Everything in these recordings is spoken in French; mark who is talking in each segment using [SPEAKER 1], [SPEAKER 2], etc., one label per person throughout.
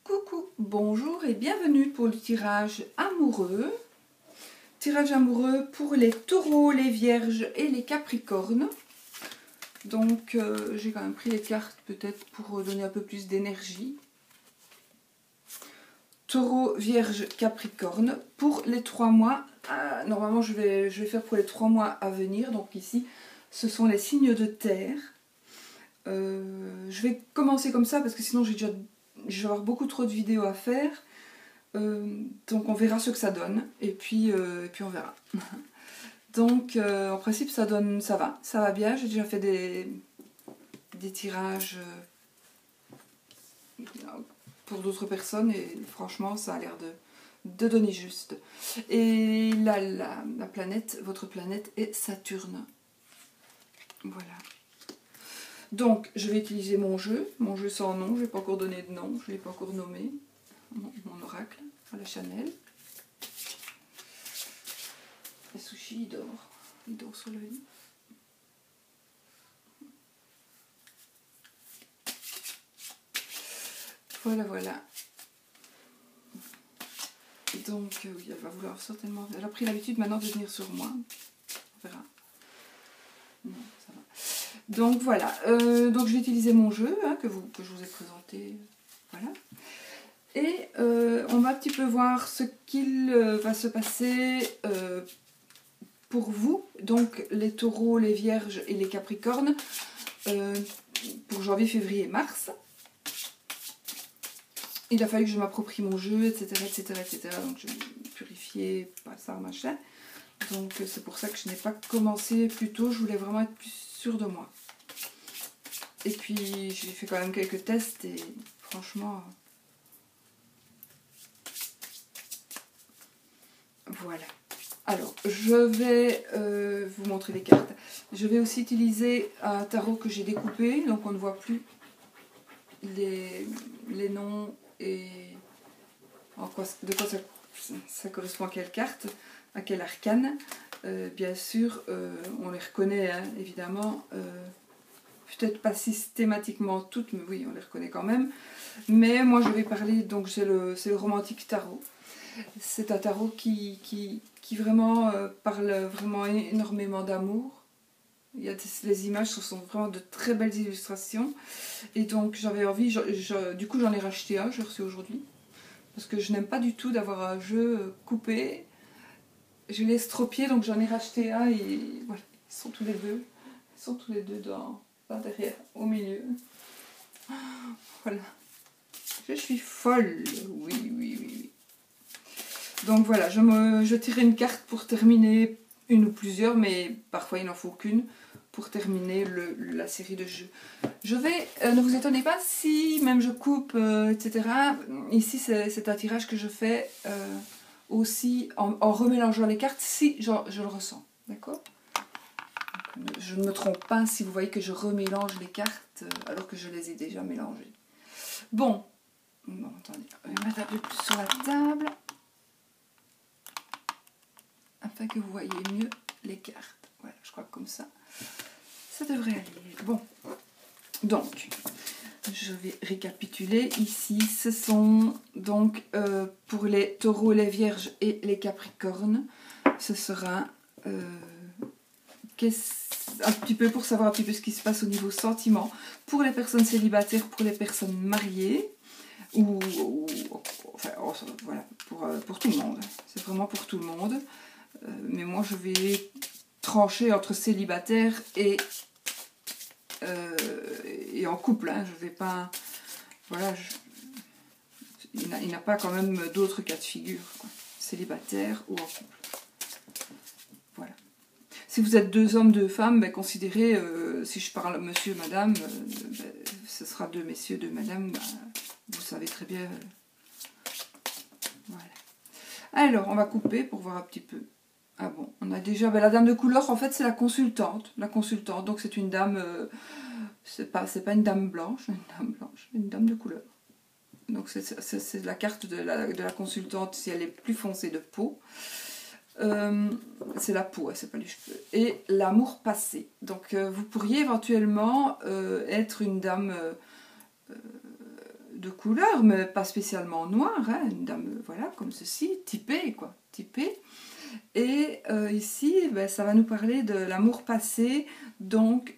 [SPEAKER 1] Coucou, bonjour et bienvenue pour le tirage amoureux. Tirage amoureux pour les taureaux, les vierges et les capricornes. Donc j'ai quand même pris les cartes peut-être pour donner un peu plus d'énergie. Taureau, vierge, capricorne pour les 3 mois. Normalement je vais faire pour les 3 mois à venir. Donc ici ce sont les signes de terre. Je vais commencer comme ça parce que sinon je vais avoir beaucoup trop de vidéos à faire. Donc on verra ce que ça donne et puis on verra. Donc en principe ça va bien. J'ai déjà fait des tirages pour d'autres personnes et franchement ça a l'air de donner juste. Et la planète, votre planète est Saturne. Voilà. Donc je vais utiliser mon jeu sans nom, je ne vais pas encore donner de nom, je ne l'ai pas encore nommé, mon oracle à la Chanel. Le sushi il dort sur le lit. Voilà. Donc oui, elle va vouloir certainement, elle a pris l'habitude maintenant de venir sur moi, on verra. Non, ça va. Donc voilà, donc je vais utiliser mon jeu que je vous ai présenté, voilà. Et on va un petit peu voir ce qu'il va se passer pour vous, donc les taureaux, les vierges et les capricornes, pour janvier, février, mars. Il a fallu que je m'approprie mon jeu, etc. Donc je vais purifier, pas ça, machin. Donc c'est pour ça que je n'ai pas commencé plus tôt, je voulais vraiment être plus sûre de moi. Et puis j'ai fait quand même quelques tests et franchement... Voilà. Alors, je vais vous montrer les cartes. Je vais aussi utiliser un tarot que j'ai découpé, donc on ne voit plus les noms et de quoi ça correspond à quelle carte, à quel arcane. Bien sûr, on les reconnaît, hein, évidemment. Peut-être pas systématiquement toutes, mais oui, on les reconnaît quand même. Mais moi, je vais parler, donc c'est le romantique tarot. C'est un tarot qui vraiment parle vraiment énormément d'amour. Les images sont vraiment de très belles illustrations. Et donc j'avais envie, du coup j'en ai racheté un, j'ai reçu aujourd'hui. Parce que je n'aime pas du tout d'avoir un jeu coupé. Je l'ai estropié, donc j'en ai racheté un et voilà, ils sont tous les deux. Ils sont tous les deux derrière, au milieu. Voilà. Je suis folle, oui. Donc voilà, je tire une carte pour terminer, une ou plusieurs, mais parfois il n'en faut qu'une pour terminer la série de jeux. Je vais, ne vous étonnez pas si même je coupe, etc. Ici c'est un tirage que je fais aussi en remélangeant les cartes si je le ressens, d'accord? Je ne me trompe pas si vous voyez que je remélange les cartes alors que je les ai déjà mélangées. Bon, attendez, je vais mettre un peu plus sur la table. Afin que vous voyez mieux les cartes. Voilà, je crois que comme ça, ça devrait aller. Bon, donc, je vais récapituler. Ici, ce sont donc pour les taureaux, les vierges et les capricornes. Ce sera un petit peu pour savoir un petit peu ce qui se passe au niveau sentiment. Pour les personnes célibataires, pour les personnes mariées. Enfin, voilà, pour tout le monde. C'est vraiment pour tout le monde. Mais moi je vais trancher entre célibataire et en couple, hein. Je vais pas, voilà, il n'a pas quand même d'autres cas de figure, quoi. Célibataire ou en couple. Voilà. Si vous êtes 2 hommes, 2 femmes, ben, considérez, si je parle monsieur, madame, ben, ce sera 2 messieurs, 2 madame, ben, vous savez très bien. Voilà. Alors on va couper pour voir un petit peu. Ah bon, on a déjà... Ben, la dame de couleur, en fait, c'est la consultante. La consultante, donc c'est une dame... c'est pas une dame blanche, une dame de couleur. Donc c'est la carte de la consultante si elle est plus foncée de peau. C'est la peau, c'est pas les cheveux. Et l'amour passé. Donc vous pourriez éventuellement être une dame de couleur, mais pas spécialement noire, hein, une dame, voilà, comme ceci, typée, quoi, typée. Et ici, ben, ça va nous parler de l'amour passé, donc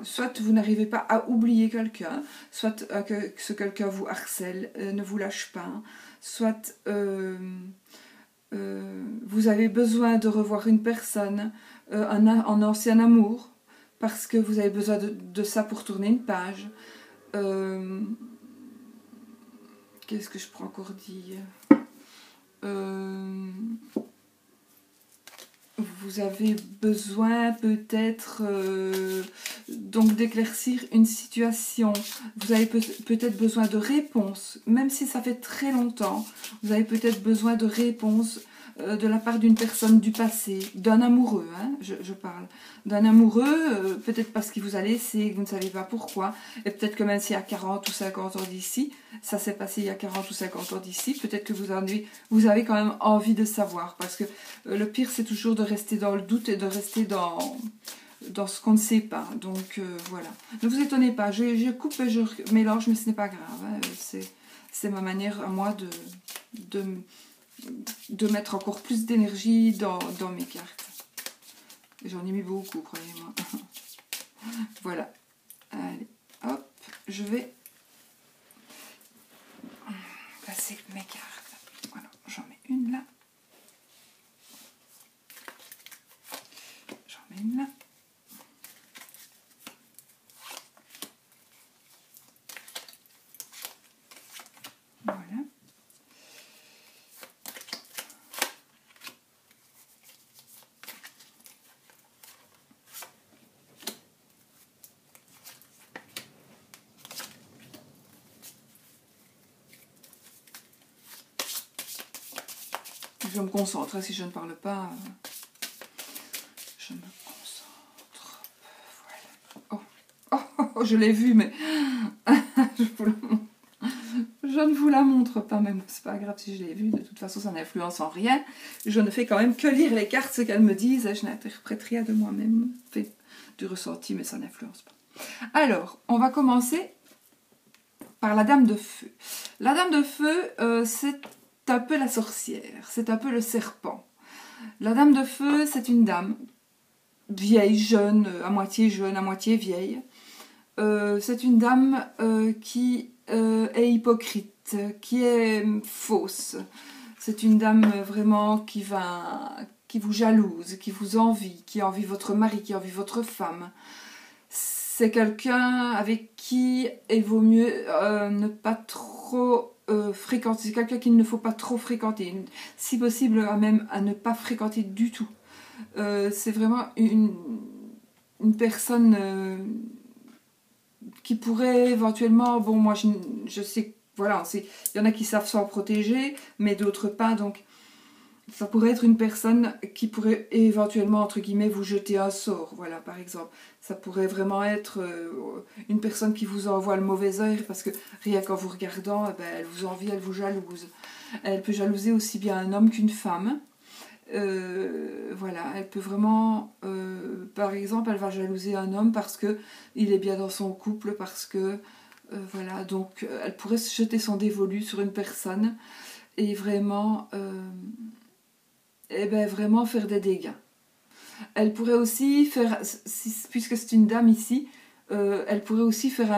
[SPEAKER 1] soit vous n'arrivez pas à oublier quelqu'un, soit que ce quelqu'un vous harcèle, ne vous lâche pas, soit vous avez besoin de revoir une personne, un ancien amour, parce que vous avez besoin de ça pour tourner une page. Qu'est-ce que je peux encore dire? Vous avez besoin peut-être donc d'éclaircir une situation. Vous avez peut-être besoin de réponses, même si ça fait très longtemps. Vous avez peut-être besoin de réponses de la part d'une personne du passé, d'un amoureux, hein, je parle. D'un amoureux, peut-être parce qu'il vous a laissé, que vous ne savez pas pourquoi. Et peut-être que même s'il y a 40 ou 50 ans d'ici, ça s'est passé il y a 40 ou 50 ans d'ici, peut-être que vous avez quand même envie de savoir. Parce que le pire, c'est toujours de rester dans le doute et de rester dans ce qu'on ne sait pas. Donc voilà. Ne vous étonnez pas, je coupe et je mélange, mais ce n'est pas grave. Hein. C'est ma manière à moi de mettre encore plus d'énergie dans mes cartes. J'en ai mis beaucoup, croyez-moi. Voilà. Allez, hop, je vais placer mes cartes. Voilà, j'en mets une là. J'en mets une là. Voilà. Je me concentre, si je ne parle pas, je me concentre. Voilà. Oh, je l'ai vu, mais je ne vous la montre pas, même c'est pas grave si je l'ai vu, de toute façon ça n'influence en rien. Je ne fais quand même que lire les cartes, ce qu'elles me disent, et je n'interprète rien de moi-même, fait du ressenti, mais ça n'influence pas. Alors, on va commencer par la Dame de Feu. La Dame de Feu, c'est un peu la sorcière, c'est un peu le serpent. La Dame de Feu, c'est une dame vieille, jeune, à moitié vieille. C'est une dame qui est hypocrite, qui est fausse. C'est une dame vraiment qui vous jalouse, qui vous envie, qui envie votre mari, qui envie votre femme. C'est quelqu'un avec qui il vaut mieux ne pas trop fréquenter. C'est quelqu'un qu'il ne faut pas trop fréquenter. Si possible, même à ne pas fréquenter du tout. C'est vraiment une personne qui pourrait éventuellement... Bon, moi, je sais, voilà, il y en a qui savent s'en protéger, mais d'autres pas, donc... Ça pourrait être une personne qui pourrait éventuellement, entre guillemets, vous jeter un sort, voilà, par exemple. Ça pourrait vraiment être une personne qui vous envoie le mauvais œil, parce que rien qu'en vous regardant, eh ben, elle vous envie, elle vous jalouse. Elle peut jalouser aussi bien un homme qu'une femme. Voilà, elle peut vraiment... par exemple, elle va jalouser un homme parce qu'il est bien dans son couple, parce que... voilà, donc elle pourrait se jeter son dévolu sur une personne et vraiment... vraiment faire des dégâts. Elle pourrait aussi faire, puisque c'est une dame ici, elle pourrait aussi se faire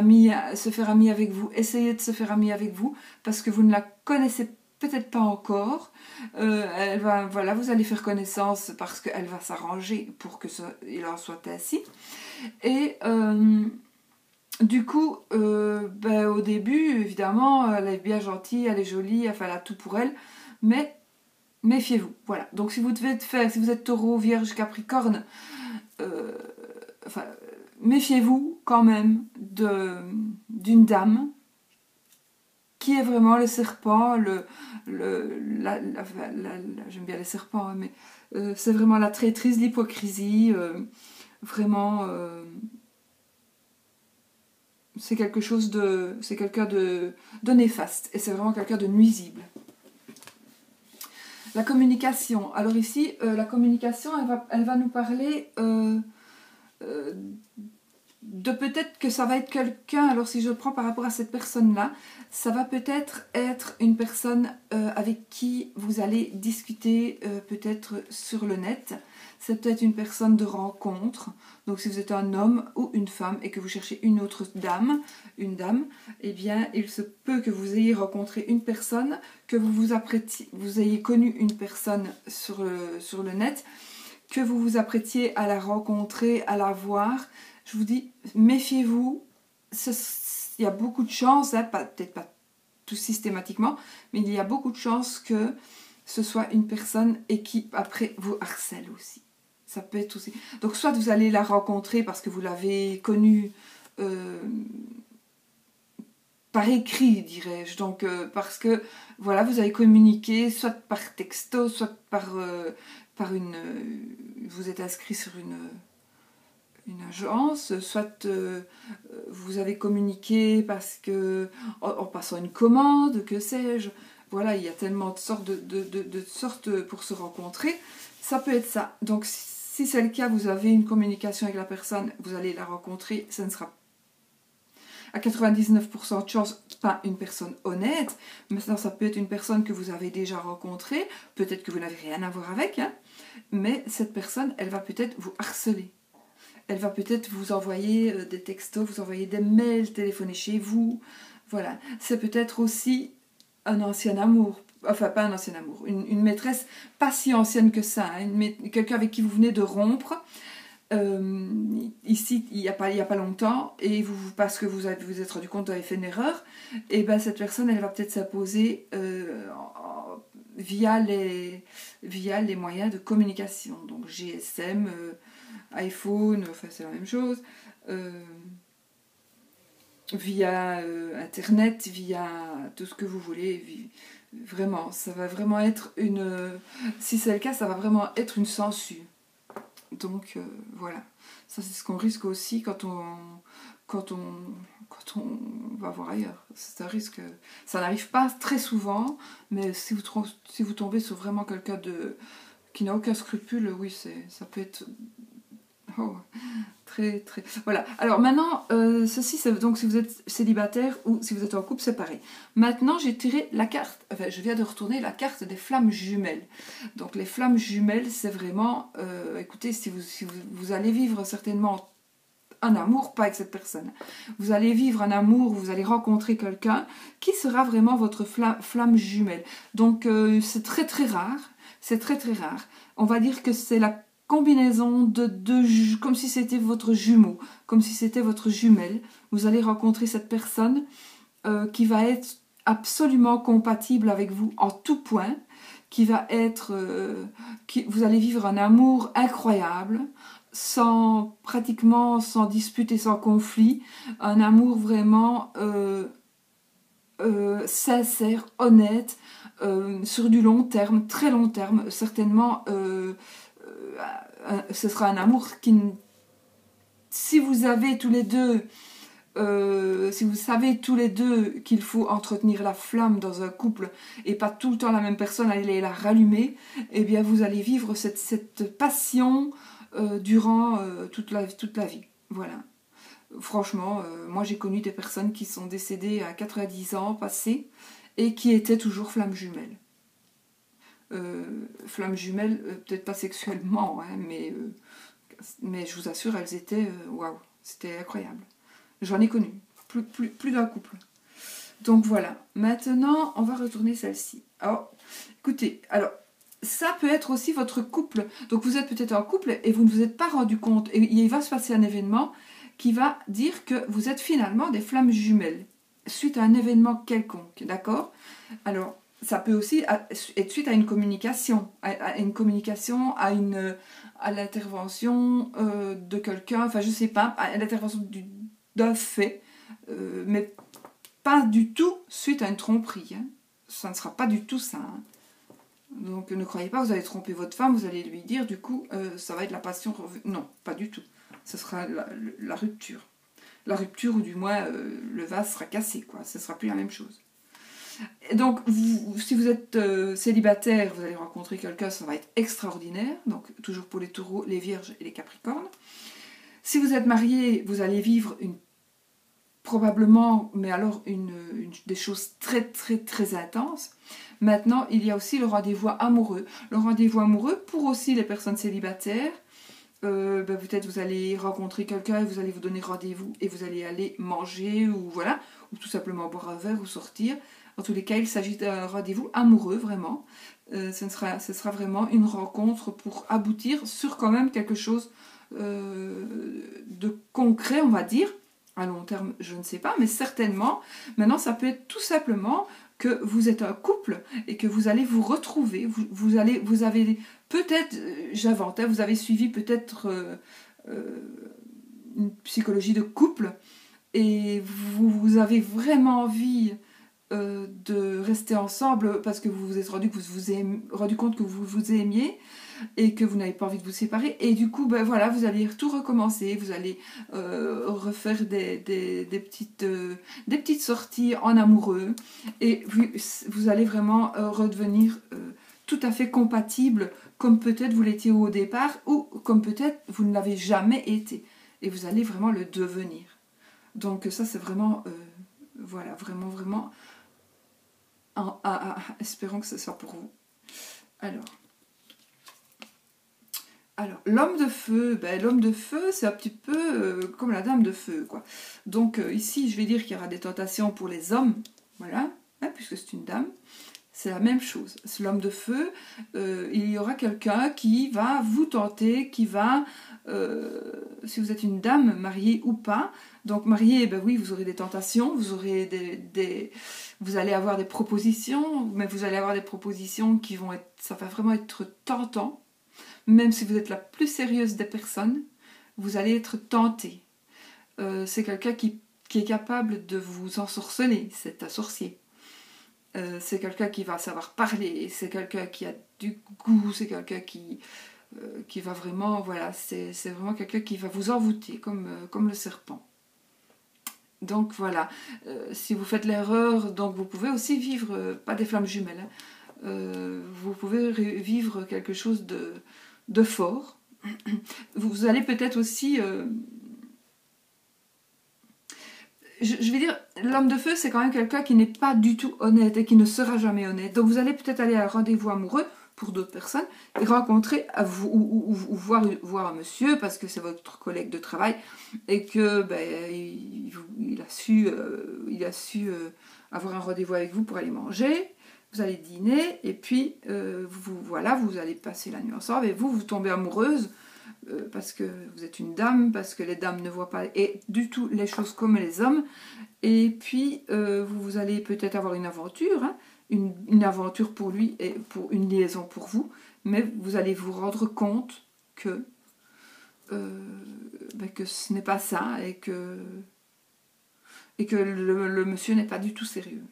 [SPEAKER 1] amie avec vous, essayer de se faire amie avec vous, parce que vous ne la connaissez peut-être pas encore. Voilà, vous allez faire connaissance parce qu'elle va s'arranger pour qu'il en soit ainsi. Et du coup, au début, évidemment, elle est bien gentille, elle est jolie, elle a tout pour elle, mais méfiez-vous, voilà. Donc si vous êtes taureau, vierge, capricorne, méfiez-vous quand même d'une dame qui est vraiment le serpent, j'aime bien les serpents, hein, mais c'est vraiment la traîtrise, l'hypocrisie, vraiment, c'est quelqu'un de néfaste, et c'est vraiment quelqu'un de nuisible. La communication. Alors ici, la communication, elle va nous parler de peut-être que ça va être quelqu'un, alors si je prends par rapport à cette personne-là, ça va peut-être être une personne avec qui vous allez discuter peut-être sur le net. C'est peut-être une personne de rencontre. Donc si vous êtes un homme ou une femme et que vous cherchez une autre dame, eh bien il se peut que vous ayez rencontré une personne, que vous ayez connu une personne sur le net, que vous vous apprêtiez à la rencontrer, à la voir. Je vous dis, méfiez-vous, il y a beaucoup de chances, hein, peut-être pas tout systématiquement, mais il y a beaucoup de chances que ce soit une personne et qui après vous harcèle aussi. Ça peut être aussi. Donc soit vous allez la rencontrer parce que vous l'avez connue par écrit, dirais-je. Donc parce que voilà, vous avez communiqué soit par texto, soit par une... vous êtes inscrit sur une agence, soit vous avez communiqué parce que en passant une commande, que sais-je. Voilà, il y a tellement de sortes de sortes pour se rencontrer. Ça peut être ça. Donc si c'est le cas, vous avez une communication avec la personne, vous allez la rencontrer, ça ne sera à 99% de chance pas une personne honnête. Maintenant, ça peut être une personne que vous avez déjà rencontrée, peut-être que vous n'avez rien à voir avec, hein, mais cette personne, elle va peut-être vous harceler. Elle va peut-être vous envoyer des textos, vous envoyer des mails, téléphoner chez vous. Voilà. C'est peut-être aussi un ancien amour. Enfin, pas un ancien amour. Une maîtresse pas si ancienne que ça. Hein, quelqu'un avec qui vous venez de rompre. Ici, il n'y a pas longtemps. Et parce que vous vous êtes rendu compte que vous avez fait une erreur. Et ben cette personne, elle va peut-être s'imposer via les moyens de communication. Donc GSM... iPhone, enfin c'est la même chose, via Internet, via tout ce que vous voulez, vraiment, ça va vraiment être si c'est le cas, ça va vraiment être une censure. Donc voilà, ça c'est ce qu'on risque aussi quand on va voir ailleurs. C'est un risque, ça n'arrive pas très souvent, mais si vous tombez sur vraiment quelqu'un qui n'a aucun scrupule, oui, ça peut être... Oh, très très... Voilà. Alors maintenant, ceci, c'est donc si vous êtes célibataire ou si vous êtes en couple, c'est pareil. Maintenant, j'ai tiré la carte, enfin, je viens de retourner la carte des flammes jumelles. Donc les flammes jumelles, c'est vraiment... écoutez, si vous allez vivre certainement un amour, pas avec cette personne. Vous allez vivre un amour, vous allez rencontrer quelqu'un qui sera vraiment votre flamme jumelle. Donc c'est très très rare. C'est très très rare. On va dire que c'est la combinaison comme si c'était votre jumeau, comme si c'était votre jumelle. Vous allez rencontrer cette personne qui va être absolument compatible avec vous en tout point, qui va être... vous allez vivre un amour incroyable, pratiquement sans dispute et sans conflit, un amour vraiment sincère, honnête, sur du long terme, très long terme, certainement... ce sera un amour qui, si vous avez tous les deux, si vous savez tous les deux qu'il faut entretenir la flamme dans un couple et pas tout le temps la même personne aller la rallumer, eh bien vous allez vivre cette passion durant toute la vie. Voilà. Franchement, moi j'ai connu des personnes qui sont décédées à 90 ans passés et qui étaient toujours flammes jumelles. Flammes jumelles, peut-être pas sexuellement, hein, mais je vous assure, elles étaient... Waouh, c'était incroyable. J'en ai connu, plus d'un couple. Donc voilà, maintenant, on va retourner celle-ci. Alors, écoutez, ça peut être aussi votre couple. Donc vous êtes peut-être en couple et vous ne vous êtes pas rendu compte. Et il va se passer un événement qui va dire que vous êtes finalement des flammes jumelles, suite à un événement quelconque, d'accord? Alors, ça peut aussi être suite à une communication, à l'intervention de quelqu'un, enfin je sais pas, à l'intervention d'un fait, mais pas du tout suite à une tromperie. Hein. Ça ne sera pas du tout ça. Hein. Donc ne croyez pas que vous allez tromper votre femme, vous allez lui dire du coup ça va être la passion. Non, pas du tout. Ce sera la rupture. La rupture ou du moins le vase sera cassé, quoi. Ce ne sera plus la même chose. Donc, si vous êtes célibataire, vous allez rencontrer quelqu'un, ça va être extraordinaire. Donc, toujours pour les taureaux, les vierges et les capricornes. Si vous êtes marié, vous allez vivre probablement, mais alors des choses très très très intenses. Maintenant, il y a aussi le rendez-vous amoureux. Le rendez-vous amoureux pour aussi les personnes célibataires. Peut-être vous allez rencontrer quelqu'un et vous allez vous donner rendez-vous et vous allez aller manger ou voilà, ou tout simplement boire un verre ou sortir. En tous les cas, il s'agit d'un rendez-vous amoureux ce sera vraiment une rencontre pour aboutir sur quand même quelque chose de concret, on va dire. À long terme, je ne sais pas, mais certainement. Maintenant, ça peut être tout simplement que vous êtes un couple et que vous allez vous retrouver. Vous avez peut-être, j'invente, vous avez suivi peut-être une psychologie de couple et vous avez vraiment envie de rester ensemble parce que vous vous êtes rendu compte que vous vous aimiez et que vous n'avez pas envie de vous séparer et du coup voilà, vous allez tout recommencer, vous allez refaire des petites sorties en amoureux et vous allez vraiment redevenir tout à fait compatible comme peut-être vous l'étiez au départ ou comme peut-être vous ne l'avez jamais été et vous allez vraiment le devenir. Donc ça c'est vraiment voilà, vraiment espérons que ce soit pour vous. Alors, l'homme de feu, l'homme de feu, c'est un petit peu comme la dame de feu, quoi. Donc, ici, je vais dire qu'il y aura des tentations pour les hommes, voilà, puisque c'est une dame. C'est la même chose. C'est l'homme de feu, il y aura quelqu'un qui va vous tenter, qui va, si vous êtes une dame, mariée ou pas, donc mariée, oui, vous aurez des tentations, vous aurez vous allez avoir des propositions, mais vous allez avoir des propositions qui vont être, ça va vraiment être tentant. Même si vous êtes la plus sérieuse des personnes, vous allez être tenté. C'est quelqu'un qui est capable de vous ensorceler, c'est un sorcier. C'est quelqu'un qui va savoir parler, c'est quelqu'un qui a du goût, c'est quelqu'un qui va vraiment, voilà, c'est vraiment quelqu'un qui va vous envoûter comme le serpent. Donc voilà, si vous faites l'erreur, donc vous pouvez aussi vivre, pas des flammes jumelles, vous pouvez vivre quelque chose de fort. Vous allez peut-être aussi... je vais dire, l'homme de feu, c'est quand même quelqu'un qui n'est pas du tout honnête et qui ne sera jamais honnête. Donc vous allez peut-être aller à un rendez-vous amoureux pour d'autres personnes et rencontrer ou voir un monsieur parce que c'est votre collègue de travail et que il a su avoir un rendez-vous avec vous pour aller manger. Vous allez dîner et puis vous allez passer la nuit ensemble et vous tombez amoureuse parce que vous êtes une dame, parce que les dames ne voient pas du tout les choses comme les hommes. Et puis vous allez peut-être avoir une aventure, une aventure pour lui et pour une liaison pour vous, mais vous allez vous rendre compte que ce n'est pas ça et que le monsieur n'est pas du tout sérieux.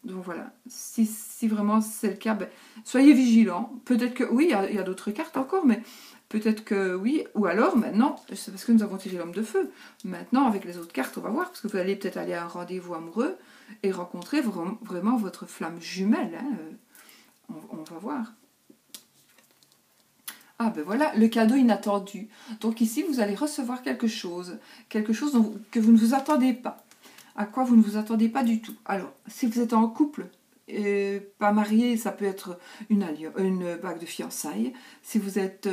[SPEAKER 1] Donc voilà, si vraiment c'est le cas, soyez vigilants. Peut-être que oui, il y a d'autres cartes encore, mais peut-être que oui. Ou alors maintenant, c'est parce que nous avons tiré l'homme de feu. Maintenant, avec les autres cartes, on va voir, parce que vous allez peut-être aller à un rendez-vous amoureux et rencontrer vraiment votre flamme jumelle. On va voir. Ah voilà, le cadeau inattendu. Donc ici, vous allez recevoir quelque chose que vous ne vous attendez pas. À quoi vous ne vous attendez pas du tout. Alors, si vous êtes en couple, pas marié, ça peut être une bague de fiançailles. Si vous êtes,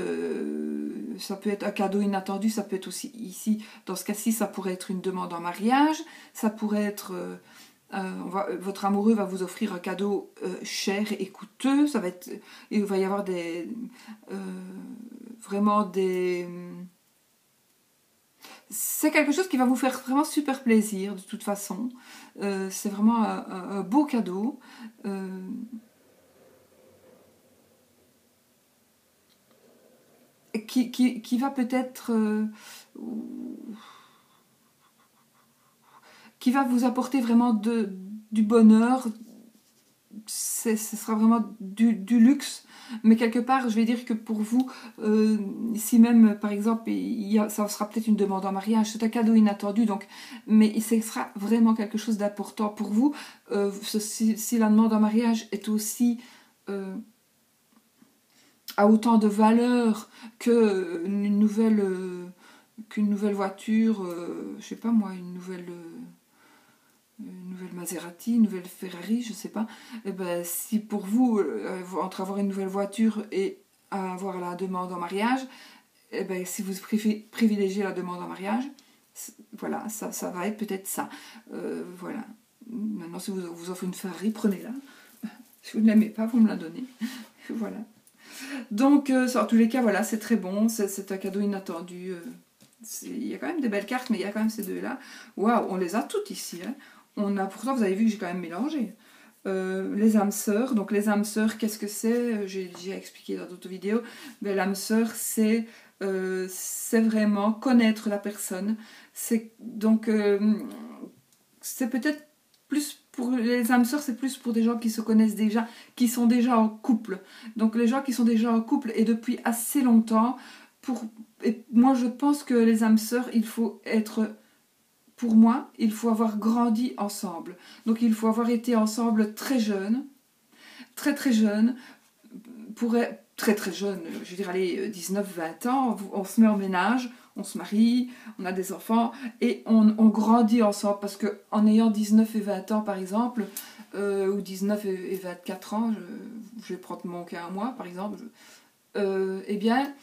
[SPEAKER 1] ça peut être un cadeau inattendu, ça peut être aussi ici, dans ce cas-ci, ça pourrait être une demande en mariage, ça pourrait être, votre amoureux va vous offrir un cadeau cher et coûteux, il va y avoir vraiment des... C'est quelque chose qui va vous faire vraiment super plaisir de toute façon. C'est vraiment un beau cadeau. Qui va peut-être... qui va vous apporter vraiment du bonheur. Ce sera vraiment du luxe. Mais quelque part, je vais dire que pour vous, si même, par exemple, ça sera peut-être une demande en mariage, c'est un cadeau inattendu, donc, mais ce sera vraiment quelque chose d'important pour vous. Si la demande en mariage est aussi a autant de valeur qu'une nouvelle qu'une nouvelle voiture, je sais pas moi, une nouvelle Maserati, une nouvelle Ferrari, je sais pas. Et ben, si pour vous, entre avoir une nouvelle voiture et avoir la demande en mariage, et ben, si vous privilégiez la demande en mariage, voilà, ça va être peut-être ça. Voilà. Maintenant, si vous offre une Ferrari, prenez-la. Si vous ne l'aimez pas, vous me la donnez. Voilà. Donc, en tous les cas, voilà, c'est très bon. C'est un cadeau inattendu. Il y a quand même des belles cartes, mais il y a quand même ces deux-là. Waouh, on les a toutes ici. Hein. Pourtant, vous avez vu que j'ai quand même mélangé. Les âmes sœurs. Donc, les âmes sœurs, qu'est-ce que c'est? J'ai déjà expliqué dans d'autres vidéos. Mais l'âme sœur, c'est vraiment connaître la personne. Donc, c'est peut-être plus pour les âmes sœurs, c'est plus pour des gens qui se connaissent déjà, qui sont déjà en couple. Donc, les gens qui sont déjà en couple et depuis assez longtemps, et moi, je pense que les âmes sœurs, il faut être... Pour moi, il faut avoir grandi ensemble. Donc, il faut avoir été ensemble très jeune, très très jeune, très très jeune, je veux dire, allez, 19-20 ans, on se met en ménage, on se marie, on a des enfants, et on grandit ensemble, parce qu'en ayant 19 et 20 ans, par exemple, ou 19 et 24 ans, je vais prendre mon cas à moi, par exemple, eh bien...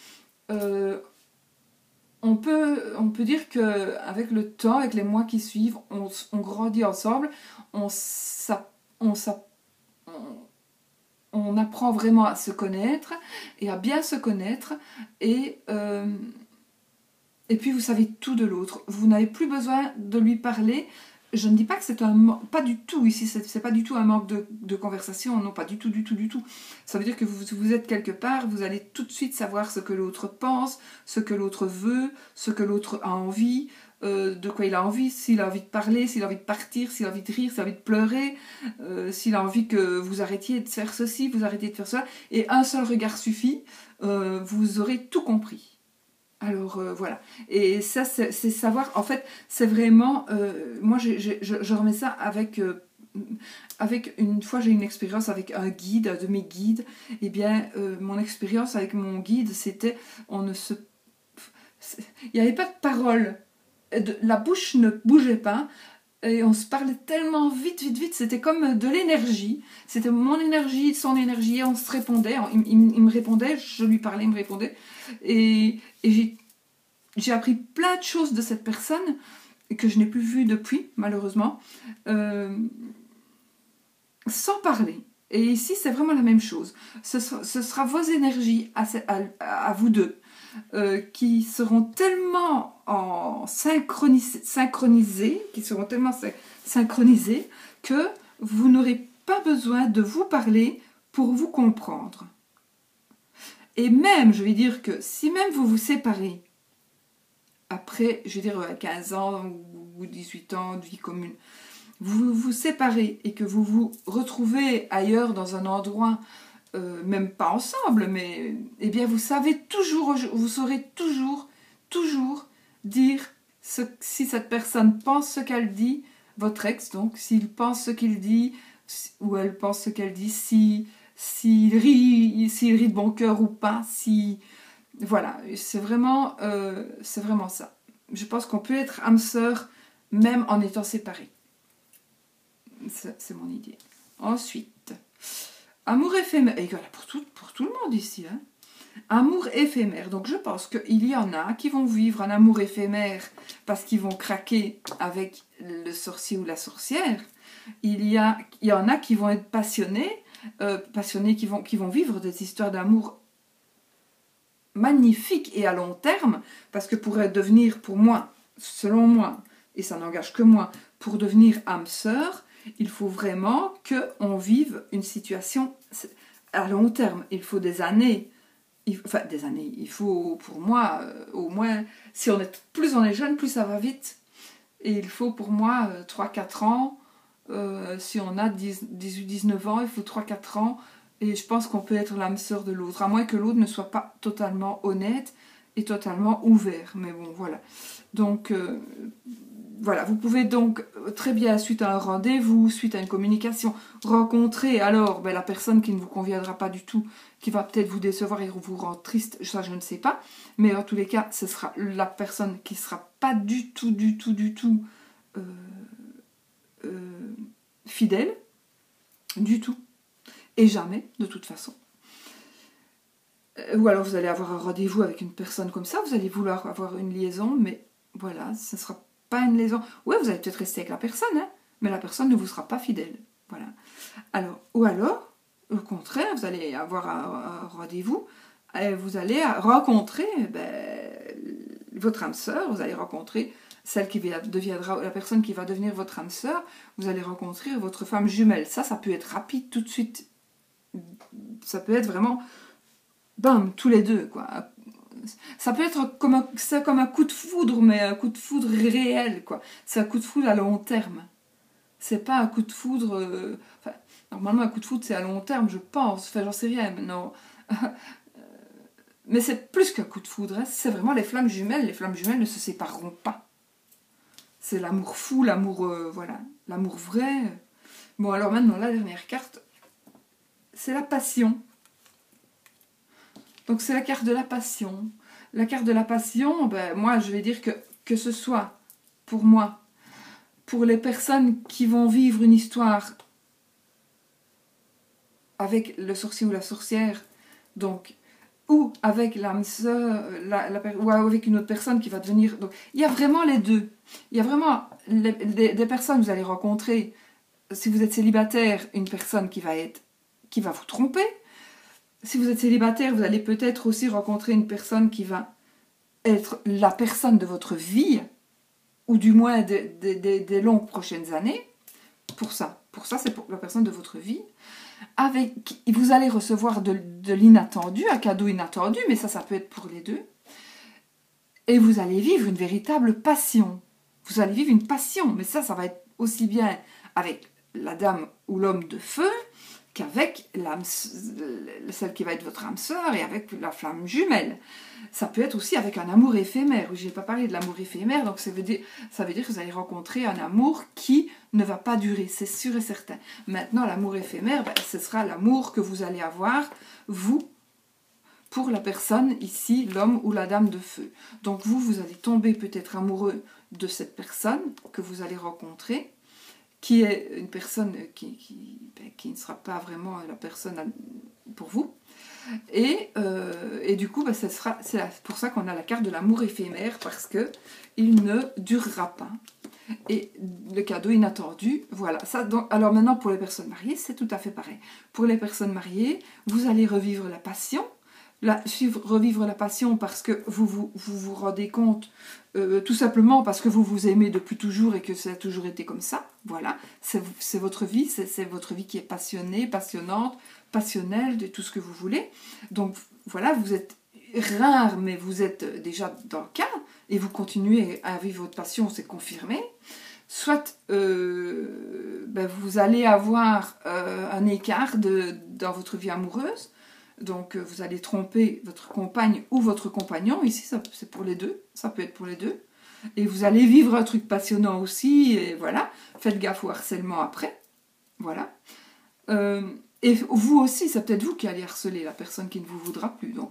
[SPEAKER 1] on peut dire qu'avec le temps, avec les mois qui suivent, on grandit ensemble, on apprend vraiment à se connaître et à bien se connaître et puis vous savez tout de l'autre. Vous n'avez plus besoin de lui parler. Je ne dis pas que c'est pas du tout ici, c'est pas du tout un manque de conversation, non, pas du tout, du tout, du tout. Ça veut dire que vous êtes quelque part, vous allez tout de suite savoir ce que l'autre pense, ce que l'autre veut, ce que l'autre a envie, de quoi il a envie, s'il a envie de parler, s'il a envie de partir, s'il a envie de rire, s'il a envie de pleurer, s'il a envie que vous arrêtiez de faire ceci, vous arrêtiez de faire cela, et un seul regard suffit, vous aurez tout compris. Alors voilà, et ça c'est savoir, en fait c'est vraiment, moi je remets ça avec une fois j'ai eu une expérience avec un guide, un de mes guides, et bien mon expérience avec mon guide c'était, il n'y avait pas de parole, la bouche ne bougeait pas, et on se parlait tellement vite, c'était comme de l'énergie, c'était mon énergie, son énergie, et on se répondait, il me répondait, je lui parlais, il me répondait, et j'ai appris plein de choses de cette personne que je n'ai plus vue depuis, malheureusement, sans parler. Et ici, c'est vraiment la même chose. Ce sera vos énergies à vous deux qui seront tellement synchronisées, que vous n'aurez pas besoin de vous parler pour vous comprendre. Et même, je vais dire que si même vous vous séparez, après, je veux dire, 15 ans ou 18 ans de vie commune, vous vous séparez et que vous vous retrouvez ailleurs dans un endroit, même pas ensemble, mais eh bien vous saurez toujours dire si cette personne pense ce qu'elle dit, votre ex donc, s'il pense ce qu'il dit, ou elle pense ce qu'elle dit, s'il rit de bon cœur ou pas, voilà, c'est vraiment ça. Je pense qu'on peut être âme sœur même en étant séparés. C'est mon idée. Ensuite, amour éphémère. Et voilà, pour tout le monde ici. Hein. Amour éphémère. Donc je pense qu'il y en a qui vont vivre un amour éphémère parce qu'ils vont craquer avec le sorcier ou la sorcière. Il y en a qui vont être passionnés qui vont vivre des histoires d'amour magnifique et à long terme, parce que pour devenir, pour moi, selon moi, et ça n'engage que moi, pour devenir âme sœur, il faut vraiment qu'on vive une situation à long terme. Il faut des années. Il faut pour moi, au moins, plus on est jeune, plus ça va vite. Et il faut pour moi 3-4 ans, si on a 18-19 ans, il faut 3-4 ans. Et je pense qu'on peut être l'âme sœur de l'autre, à moins que l'autre ne soit pas totalement honnête et totalement ouvert. Mais bon, voilà. Donc, voilà, vous pouvez donc très bien, suite à un rendez-vous, suite à une communication, rencontrer alors la personne qui ne vous conviendra pas du tout, qui va peut-être vous décevoir et vous rendre triste, ça je ne sais pas. Mais en tous les cas, ce sera la personne qui ne sera pas du tout fidèle, du tout, et jamais, de toute façon. Ou alors vous allez avoir un rendez-vous avec une personne comme ça, vous allez vouloir avoir une liaison, mais voilà, ce ne sera pas une liaison. Ouais, vous allez peut-être rester avec la personne, hein, mais la personne ne vous sera pas fidèle. Voilà. Alors, ou alors, au contraire, vous allez avoir un rendez-vous, et vous allez rencontrer votre âme sœur, vous allez rencontrer celle qui deviendra, la personne qui va devenir votre âme sœur, vous allez rencontrer votre femme jumelle. Ça peut être rapide tout de suite. Ça peut être vraiment, bam, tous les deux, quoi. Ça peut être comme un coup de foudre, mais un coup de foudre réel, quoi. C'est un coup de foudre à long terme. C'est pas un coup de foudre... normalement, un coup de foudre, c'est à long terme, je pense. Enfin, j'en sais rien, mais non. Mais c'est plus qu'un coup de foudre. Hein. C'est vraiment les flammes jumelles. Les flammes jumelles ne se sépareront pas. C'est l'amour fou, l'amour... voilà. L'amour vrai. Bon, alors maintenant, la dernière carte, c'est la passion. Donc, c'est la carte de la passion. La carte de la passion, moi, je vais dire que ce soit pour moi, pour les personnes qui vont vivre une histoire avec le sorcier ou la sorcière, donc, ou avec l'âme sœur, ou avec une autre personne qui va devenir... Donc, il y a vraiment les deux. Il y a vraiment des personnes que vous allez rencontrer, si vous êtes célibataire, une personne qui va vous tromper. Si vous êtes célibataire, vous allez peut-être aussi rencontrer une personne qui va être la personne de votre vie, ou du moins des longues prochaines années. Pour ça, c'est pour la personne de votre vie. Vous allez recevoir de l'inattendu, un cadeau inattendu, mais ça peut être pour les deux. Et vous allez vivre une véritable passion. Vous allez vivre une passion, mais ça va être aussi bien avec la dame ou l'homme de feu, qu'avec celle qui va être votre âme sœur et avec la flamme jumelle. Ça peut être aussi avec un amour éphémère. Je n'ai pas parlé de l'amour éphémère, donc ça veut dire que vous allez rencontrer un amour qui ne va pas durer, c'est sûr et certain. Maintenant, l'amour éphémère, ce sera l'amour que vous allez avoir, vous, pour la personne ici, l'homme ou la dame de feu. Donc vous allez tomber peut-être amoureux de cette personne que vous allez rencontrer, qui est une personne qui ne sera pas vraiment la personne pour vous. Et du coup, c'est pour ça qu'on a la carte de l'amour éphémère, parce qu'il ne durera pas. Et le cadeau inattendu, voilà. Alors maintenant, pour les personnes mariées, c'est tout à fait pareil. Pour les personnes mariées, vous allez revivre la passion. Revivre la passion parce que vous rendez compte, tout simplement parce que vous vous aimez depuis toujours et que ça a toujours été comme ça. Voilà, c'est votre vie, c'est votre vie qui est passionnée, passionnante, passionnelle, de tout ce que vous voulez. Donc voilà, vous êtes rare, mais vous êtes déjà dans le cas et vous continuez à vivre votre passion, c'est confirmé. Soit vous allez avoir un écart dans votre vie amoureuse. Donc, vous allez tromper votre compagne ou votre compagnon. Ici, c'est pour les deux. Ça peut être pour les deux. Et vous allez vivre un truc passionnant aussi. Et voilà. Faites gaffe au harcèlement après. Voilà. Et vous aussi, c'est peut-être vous qui allez harceler la personne qui ne vous voudra plus. Donc,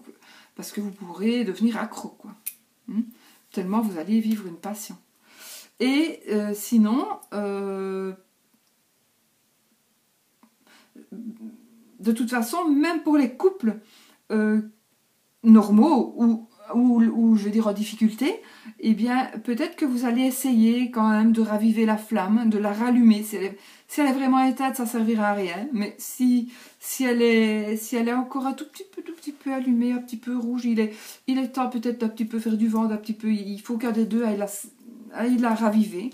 [SPEAKER 1] parce que vous pourrez devenir accro, quoi. Tellement vous allez vivre une passion. Et sinon... de toute façon, même pour les couples normaux ou je veux dire en difficulté, eh bien peut-être que vous allez essayer quand même de raviver la flamme, de la rallumer. Si elle est vraiment éteinte, ça ne servira à rien. Mais si elle est encore un tout petit peu allumée, un petit peu rouge, il est temps peut-être d'un petit peu faire du vent, d'un petit peu. Il faut qu'un des deux aille la raviver.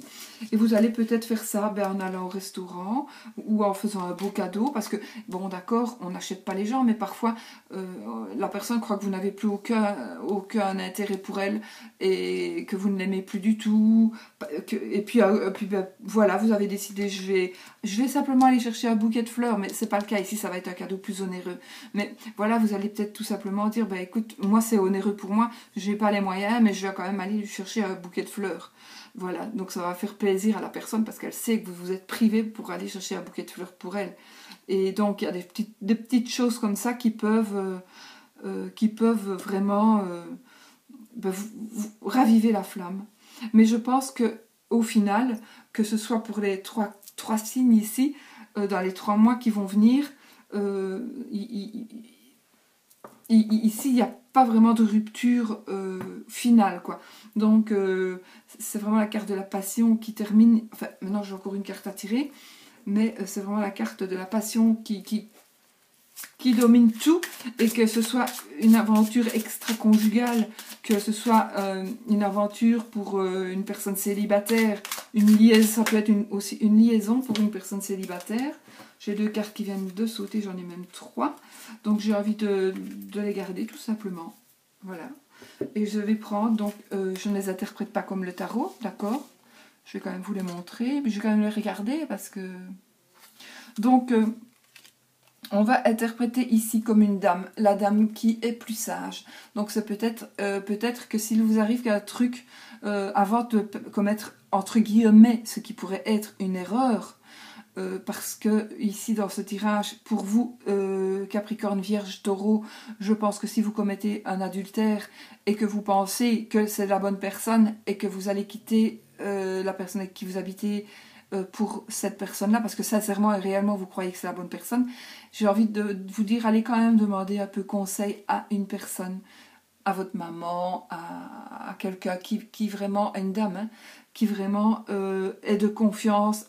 [SPEAKER 1] Et vous allez peut-être faire ça en allant au restaurant ou en faisant un beau cadeau, parce que, bon d'accord, on n'achète pas les gens, mais parfois la personne croit que vous n'avez plus aucun intérêt pour elle et que vous ne l'aimez plus du tout. Et puis voilà, vous avez décidé, je vais simplement aller chercher un bouquet de fleurs, mais c'est pas le cas ici, ça va être un cadeau plus onéreux. Mais voilà, vous allez peut-être tout simplement dire, écoute, moi c'est onéreux pour moi, j'ai pas les moyens, mais je vais quand même aller lui chercher un bouquet de fleurs. Voilà, donc ça va faire plaisir à la personne parce qu'elle sait que vous vous êtes privé pour aller chercher un bouquet de fleurs pour elle. Et donc il y a des petites choses comme ça qui peuvent vraiment vous raviver la flamme. Mais je pense que au final, que ce soit pour les trois signes ici, dans les 3 mois qui vont venir, ici il n'y a pas vraiment de rupture finale, quoi. Donc c'est vraiment la carte de la passion qui termine. Enfin, maintenant j'ai encore une carte à tirer, mais c'est vraiment la carte de la passion qui domine tout, et que ce soit une aventure extra-conjugale, que ce soit une aventure pour une personne célibataire, une liaison, ça peut être aussi une liaison pour une personne célibataire. J'ai 2 cartes qui viennent de sauter, j'en ai même 3. Donc j'ai envie de les garder tout simplement. Voilà. Et je vais prendre, donc je ne les interprète pas comme le tarot, d'accord? Je vais quand même vous les montrer, mais je vais quand même les regarder parce que... Donc... on va interpréter ici comme une dame, la dame qui est plus sage. Donc c'est peut-être que s'il vous arrive un truc avant de commettre entre guillemets ce qui pourrait être une erreur, parce que ici dans ce tirage, pour vous Capricorne, Vierge, Taureau, je pense que si vous commettez un adultère et que vous pensez que c'est la bonne personne et que vous allez quitter la personne avec qui vous habitez pour cette personne-là, parce que sincèrement et réellement vous croyez que c'est la bonne personne, j'ai envie de vous dire, allez quand même demander un peu conseil à une personne, à votre maman, à quelqu'un qui vraiment, à une dame, hein, qui vraiment est de confiance,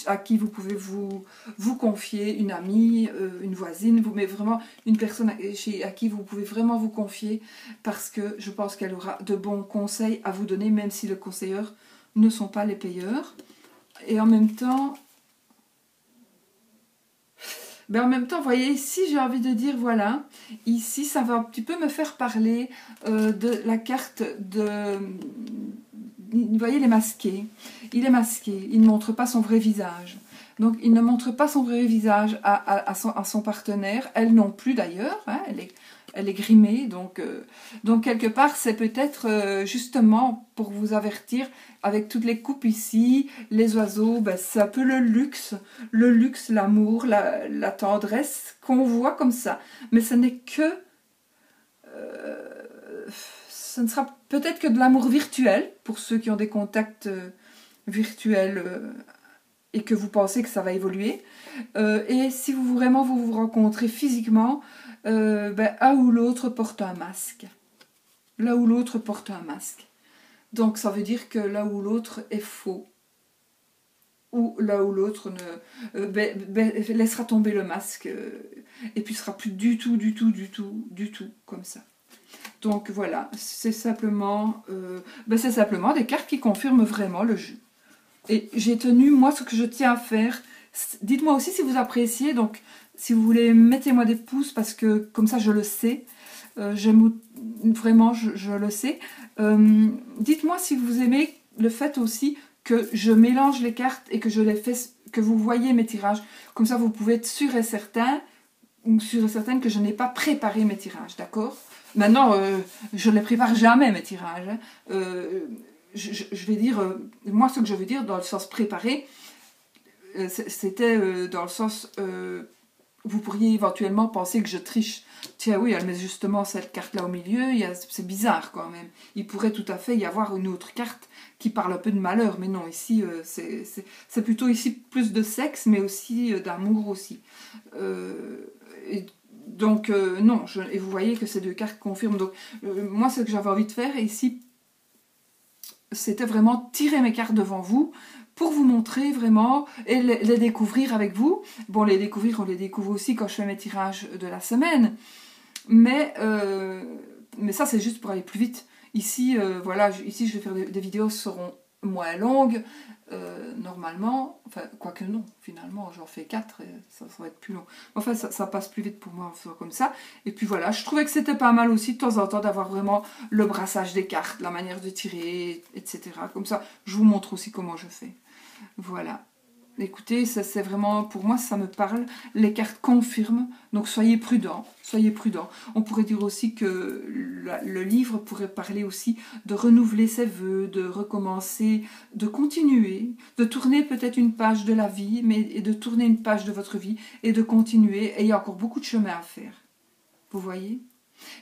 [SPEAKER 1] à qui vous pouvez vous confier, une amie, une voisine, mais vraiment une personne à qui vous pouvez vraiment vous confier, parce que je pense qu'elle aura de bons conseils à vous donner, même si les conseilleurs ne sont pas les payeurs. Et en même temps, vous voyez, ici, j'ai envie de dire, voilà, ici, ça va un petit peu me faire parler de la carte de... Vous voyez, il est masqué. Il est masqué. Il ne montre pas son vrai visage. Donc, il ne montre pas son vrai visage à son partenaire. Elle non plus, d'ailleurs. Hein, elle est grimée. Donc quelque part, c'est peut-être justement pour vous avertir, avec toutes les coupes ici, les oiseaux, c'est un peu le luxe, l'amour, la tendresse qu'on voit comme ça. Mais ce n'est que... ce ne sera peut-être que de l'amour virtuel, pour ceux qui ont des contacts virtuels et que vous pensez que ça va évoluer. Et si vraiment vous rencontrez physiquement, un ou l'autre porte un masque. L'un ou l'autre porte un masque. Donc ça veut dire que l'un ou l'autre est faux. Ou l'un ou l'autre laissera tomber le masque et puis sera plus du tout comme ça. Donc voilà, c'est simplement des cartes qui confirment vraiment le jeu. Et j'ai tenu, moi, ce que je tiens à faire. Dites-moi aussi si vous appréciez. Donc, si vous voulez, mettez-moi des pouces parce que comme ça, je le sais. Vraiment, je le sais. Dites-moi si vous aimez le fait aussi que je mélange les cartes et que je les fais, que vous voyez mes tirages. Comme ça, vous pouvez être sûr et certain ou sûre et certaine que je n'ai pas préparé mes tirages, d'accord? Maintenant, je ne les prépare jamais, mes tirages. Hein. Je vais dire, moi, ce que je veux dire dans le sens préparé, c'était dans le sens, vous pourriez éventuellement penser que je triche. Tiens, oui, elle met justement cette carte-là au milieu, c'est bizarre quand même. Il pourrait tout à fait y avoir une autre carte qui parle un peu de malheur, mais non, ici, c'est plutôt ici plus de sexe, mais aussi d'amour aussi. Donc, non, et vous voyez que ces 2 cartes confirment. Donc, moi, ce que j'avais envie de faire ici, c'était vraiment tirer mes cartes devant vous pour vous montrer vraiment et les découvrir avec vous. Bon, les découvrir, on les découvre aussi quand je fais mes tirages de la semaine. Mais ça, c'est juste pour aller plus vite. Ici, voilà, ici, je vais faire des vidéos qui seront moins longues, normalement. Enfin, quoique non, finalement, j'en fais 4 et ça va être plus long. Enfin, ça passe plus vite pour moi en faisant comme ça. Et puis voilà, je trouvais que c'était pas mal aussi de temps en temps d'avoir vraiment le brassage des cartes, la manière de tirer, etc. Comme ça, je vous montre aussi comment je fais. Voilà. écoutez, ça c'est vraiment, pour moi, ça me parle. Les cartes confirment, donc soyez prudents, soyez prudents. On pourrait dire aussi que le livre pourrait parler aussi de renouveler ses vœux, de recommencer, de continuer, de tourner peut-être une page de la vie, mais et de tourner une page de votre vie et de continuer. Et il y a encore beaucoup de chemin à faire. Vous voyez?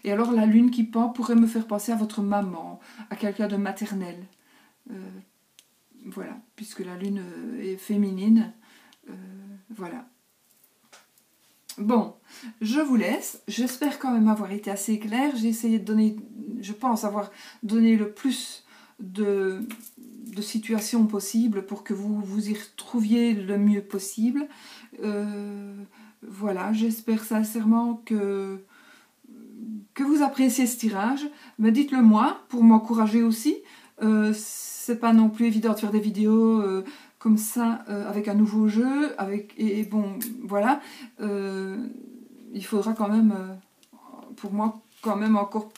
[SPEAKER 1] Et alors la lune qui pend pourrait me faire penser à votre maman, à quelqu'un de maternel. Voilà, puisque la lune est féminine. Voilà. Bon, je vous laisse. J'espère quand même avoir été assez claire. J'ai essayé de donner, je pense avoir donné le plus de situations possibles pour que vous vous y retrouviez le mieux possible. Voilà, j'espère sincèrement que vous appréciez ce tirage. Mais dites-le moi pour m'encourager aussi. C'est pas non plus évident de faire des vidéos comme ça avec un nouveau jeu, et bon voilà, il faudra quand même pour moi quand même encore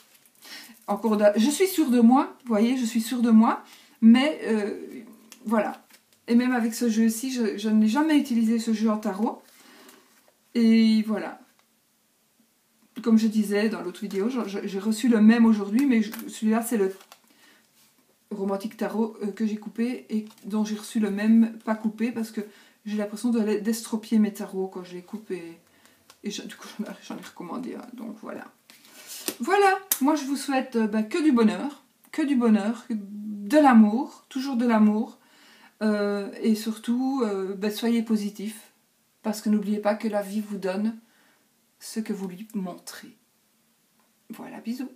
[SPEAKER 1] je suis sûre de moi, vous voyez, je suis sûre de moi, mais voilà, et même avec ce jeu-ci, je n'ai jamais utilisé ce jeu en tarot, et voilà. Comme je disais dans l'autre vidéo, j'ai reçu le même aujourd'hui, mais celui-là c'est le Romantique Tarot que j'ai coupé et dont j'ai reçu le même pas coupé parce que j'ai l'impression d'estropier mes tarots quand je les coupe et du coup j'en ai recommandé un, donc voilà. Voilà, moi je vous souhaite que du bonheur, de l'amour, toujours de l'amour et surtout soyez positifs parce que n'oubliez pas que la vie vous donne ce que vous lui montrez. Voilà, bisous.